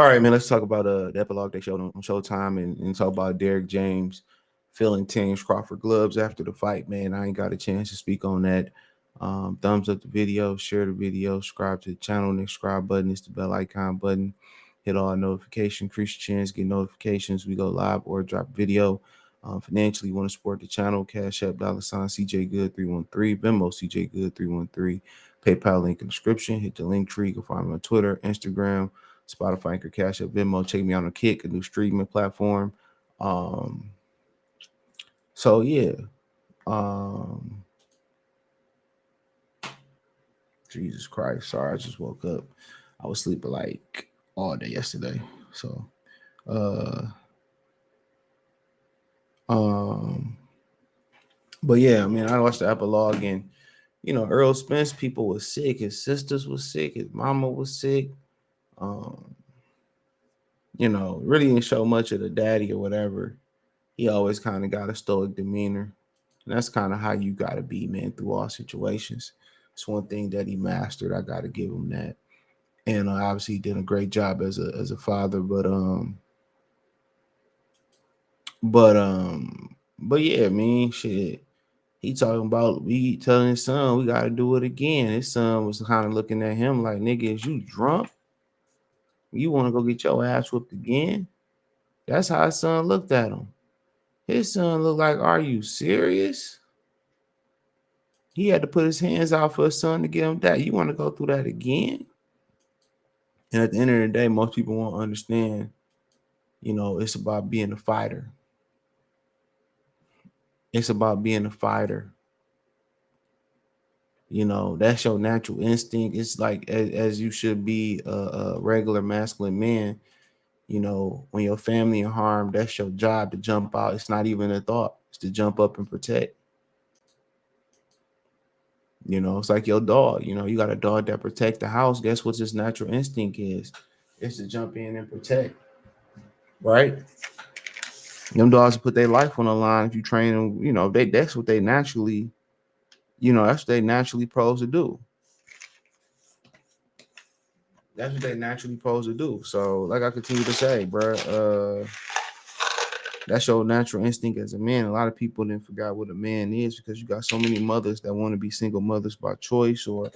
All right, man. Let's talk about the epilogue they showed on Showtime and talk about Derrick James filling Terrence Crawford gloves after the fight. Man, I ain't got a chance to speak on that. Thumbs up the video, share the video, subscribe to the channel. Next subscribe button is the bell icon button. Hit all notifications, increase your chance, get notifications. We go live or drop video. Financially, you want to support the channel, Cash App, $ CJ Good 313, Venmo CJ Good 313, PayPal link in the description. Hit the link tree. You can find me on Twitter, Instagram, Spotify, Anchor, Cash App, Venmo. Check me out on Kick, a new streaming platform. So yeah. Jesus Christ. Sorry, I just woke up. I was sleeping like all day yesterday. So but yeah, I mean, I watched the epilogue and Earl Spence, people was sick. His sisters was sick. His mama was sick. Really didn't show much of the daddy or whatever. He always kind of got a stoic demeanor. And that's kind of how you got to be, man, through all situations. It's one thing that he mastered. I got to give him that. And obviously he did a great job as a father, but yeah, I mean, shit. He talking about we telling his son we got to do it again. His son was kind of looking at him like, nigga, is you drunk? You want to go get your ass whooped again? That's how his son looked at him. His son looked like, are you serious? He had to put his hands out for his son to get him that. You want to go through that again? And at the end of the day, most people won't understand, it's about being a fighter. It's about being a fighter. That's your natural instinct. It's like as you should be a regular masculine man. When your family in harm, that's your job to jump out. It's not even a thought. It's to jump up and protect. It's like your dog. You got a dog that protect the house. Guess what his natural instinct is? It's to jump in and protect. Right? Them dogs put their life on the line if you train them. That's what they naturally, that's what they naturally supposed to do. That's what they naturally supposed to do. So, like I continue to say, bro, that's your natural instinct as a man. A lot of people didn't forget what a man is because you got so many mothers that want to be single mothers by choice, or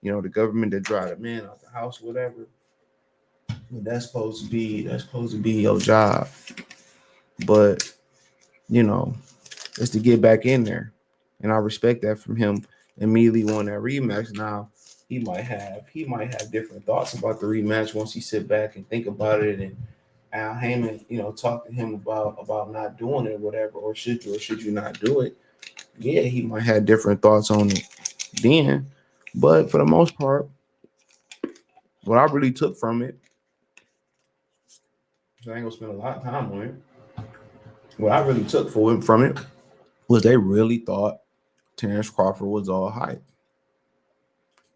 the government that drive the man out the house, whatever. But that's supposed to be your job. But it's to get back in there, and I respect that from him. Immediately won that rematch. Now he might have different thoughts about the rematch once he sit back and think about it, and Al Heyman, talk to him about not doing it or whatever, or should you not do it? Yeah, he might have different thoughts on it then, but for the most part, what I really took from it, I ain't gonna spend a lot of time on it. What I really took from it was they really thought Terrence Crawford was all hype.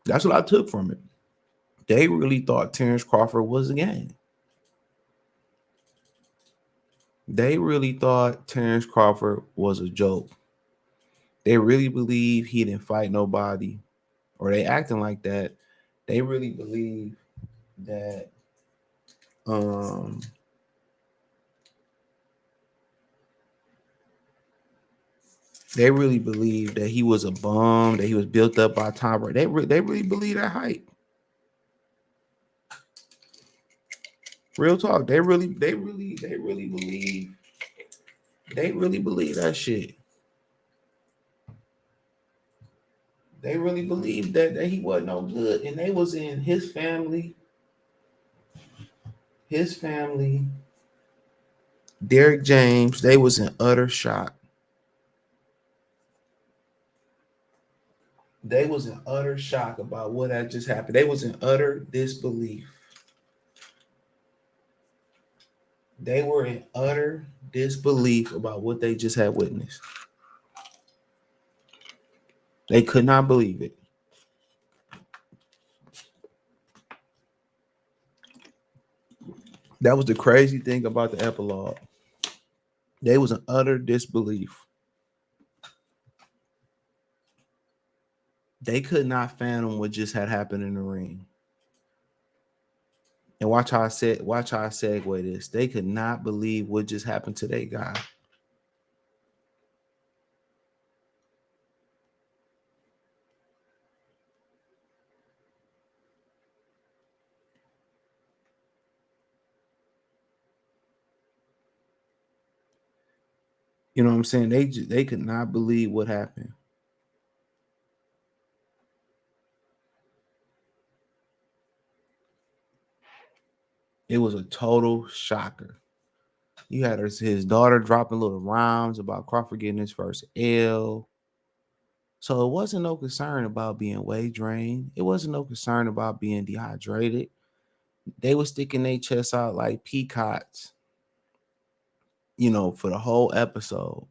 That's what I took from it. They really thought Terrence Crawford was a game. They really thought Terrence Crawford was a joke. They really believe he didn't fight nobody, or they acting like that. They really believe that he was a bum, that he was built up by Tom Brady. They really believe that hype. Real talk. They really believe that shit. They really believed that he wasn't no good. And they was in his family, Derrick James, they was in utter shock. They was in utter shock about what had just happened. They was in utter disbelief. They were in utter disbelief about what they just had witnessed. They could not believe it. That was the crazy thing about the epilogue. They was in utter disbelief. They could not fathom what just had happened in the ring. And watch how I segue this. They could not believe what just happened to that guy. You know what I'm saying? They could not believe what happened. It was a total shocker. You had his daughter dropping little rhymes about Crawford getting his first L. So it wasn't no concern about being weight drained. It wasn't no concern about being dehydrated. They were sticking their chests out like peacocks, for the whole episode.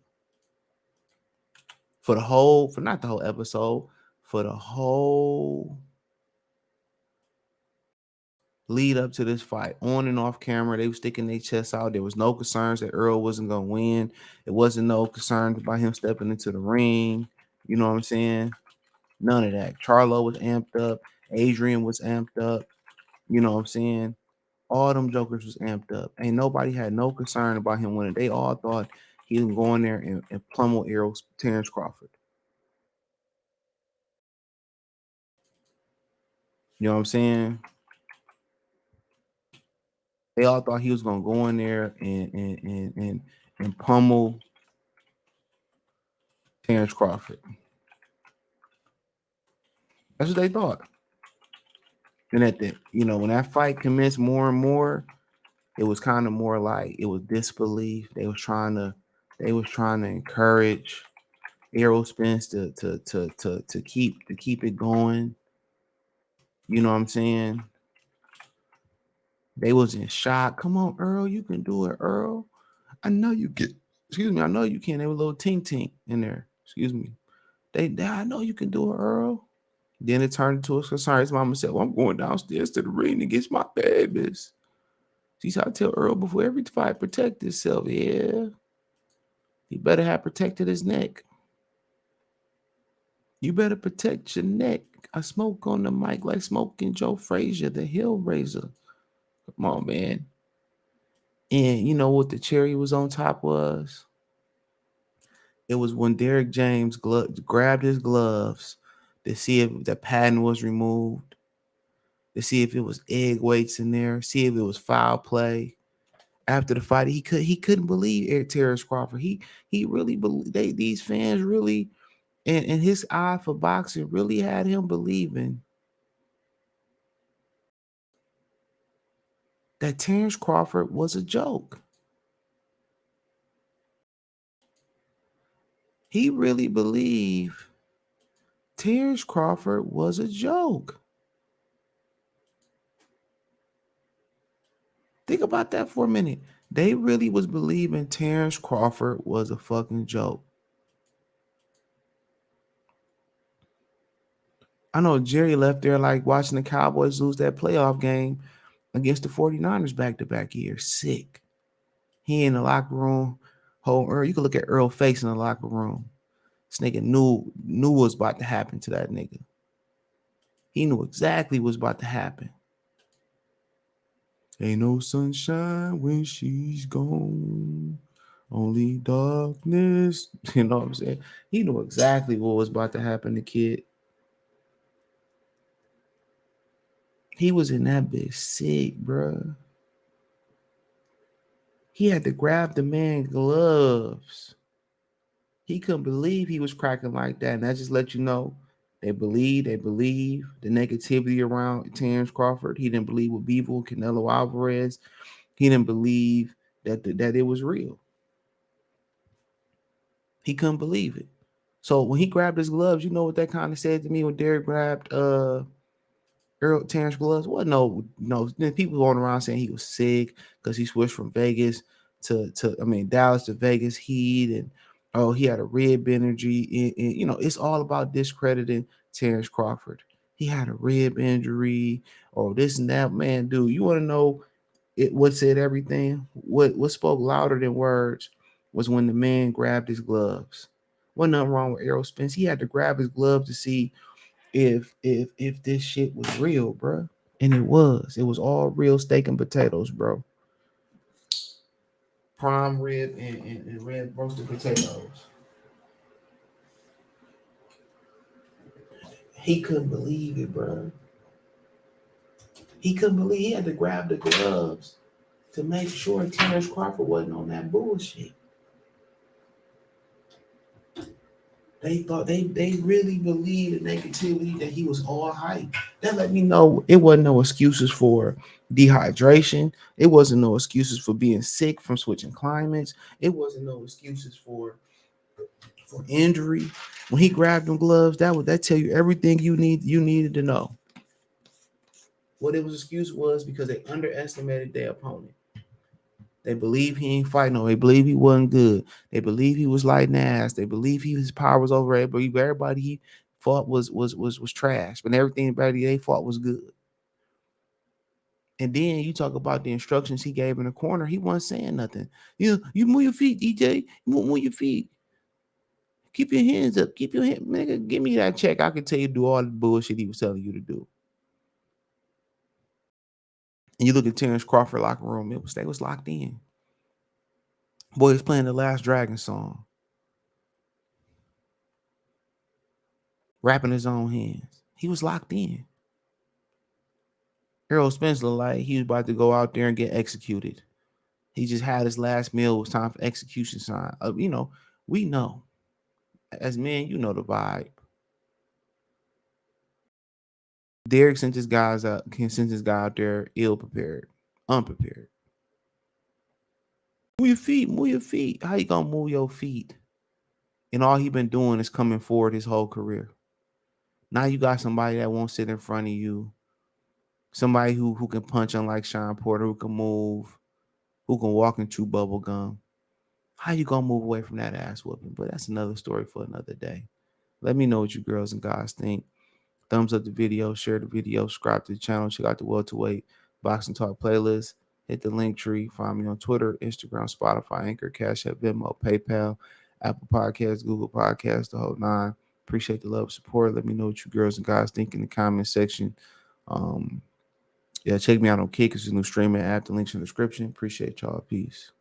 For not the whole episode, for the whole lead up to this fight, on and off camera, they were sticking their chests out. There was no concerns that Earl wasn't gonna win. It wasn't no concerns about him stepping into the ring. You know what I'm saying? None of that. Charlo was amped up. Adrian was amped up. You know what I'm saying? All them jokers was amped up. Ain't nobody had no concern about him winning. They all thought he was going there and pummel Terrence Crawford. You know what I'm saying? They all thought he was gonna go in there and pummel Terrence Crawford. That's what they thought. And when that fight commenced more and more, it was kind of more like it was disbelief. They was trying to encourage Errol Spence to keep it going. You know what I'm saying? They was in shock. Come on, Earl, you can do it, Earl. I know you can. Excuse me, I know you can. They were a little tink in there. Excuse me. I know you can do it, Earl. Then it turned into a concern. His mama said, well, I'm going downstairs to the ring to get my babies. She said, I tell Earl before every fight, protect himself. Yeah. He better have protected his neck. You better protect your neck. I smoke on the mic like smoking Joe Frazier, the Hellraiser. Come on, man. And you know what the cherry was on top was? It was when Derrick James grabbed his gloves to see if the patent was removed, to see if it was egg weights in there, see if it was foul play. After the fight, he couldn't believe Terrence Crawford. He really believed. These fans really, and his eye for boxing really had him believing that Terrence Crawford was a joke. He really believed Terrence Crawford was a joke. Think about that for a minute. They really was believing Terrence Crawford was a fucking joke. I know Jerry left there like watching the Cowboys lose that playoff game against the 49ers back-to-back years. Sick. He in the locker room. Earl, you can look at Earl's face in the locker room. This nigga knew what was about to happen to that nigga. He knew exactly what was about to happen. Ain't no sunshine when she's gone. Only darkness. You know what I'm saying? He knew exactly what was about to happen to kid. He was in that bitch sick, bro. He had to grab the man's gloves. He couldn't believe he was cracking like that. And that just let you know they believe the negativity around Terrence Crawford. He didn't believe with Bivol, Canelo Alvarez. He didn't believe that it was real. He couldn't believe it. So when he grabbed his gloves, you know what that kind of said to me when Derrick grabbed Terrence gloves? Well, no. People going around saying he was sick because he switched from Vegas to Dallas to Vegas Heat, and he had a rib injury. And it's all about discrediting Terrence Crawford. He had a rib injury, or this and that. Man, dude, you want to know what said everything? What spoke louder than words was when the man grabbed his gloves. Wasn't nothing wrong with Errol Spence. He had to grab his gloves to see if this shit was real, bro. And it was all real steak and potatoes, bro. Prime rib and red roasted potatoes. He couldn't believe it, bro. He couldn't believe he had to grab the gloves to make sure Terrence Crawford wasn't on that bullshit. They thought they really believed and they continued to believe that he was all hype. That let me know it wasn't no excuses for dehydration. It wasn't no excuses for being sick from switching climates. It wasn't no excuses for injury. When he grabbed them gloves, that tell you everything you needed to know. What it was excuse was because they underestimated their opponent. They believe he ain't fighting. No, they believe he wasn't good. They believe he was lighting ass. They believe his power was over everybody. Everybody he fought was trash, but everybody they fought was good. And then you talk about the instructions he gave in the corner. He wasn't saying nothing. You move your feet, DJ. Move your feet. Keep your hands up. Keep your hand, nigga. Give me that check. I can tell you do all the bullshit he was telling you to do. And you look at Terrence Crawford locker room. They was locked in. Boy, he's playing the Last Dragon song. Rapping his own hands. He was locked in. Errol Spence looked like he was about to go out there and get executed. He just had his last meal. It was time for execution sign. We know. As men, you know the vibe. Derrick sent his guy out there ill prepared, unprepared. Move your feet. How you gonna move your feet? And all he been doing is coming forward his whole career. Now you got somebody that won't sit in front of you. Somebody who can punch unlike Sean Porter, who can move, who can walk and chew bubble gum. How you gonna move away from that ass whooping? But that's another story for another day. Let me know what you girls and guys think. Thumbs up the video, share the video, subscribe to the channel, check out the welterweight boxing talk playlist. Hit the link tree. Find me on Twitter, Instagram, Spotify, Anchor, Cash App, Venmo, PayPal, Apple Podcasts, Google Podcasts, the whole nine. Appreciate the love, support. Let me know what you girls and guys think in the comment section. Yeah, check me out on Kick. It's a new streaming app. The link's in the description. Appreciate y'all. Peace.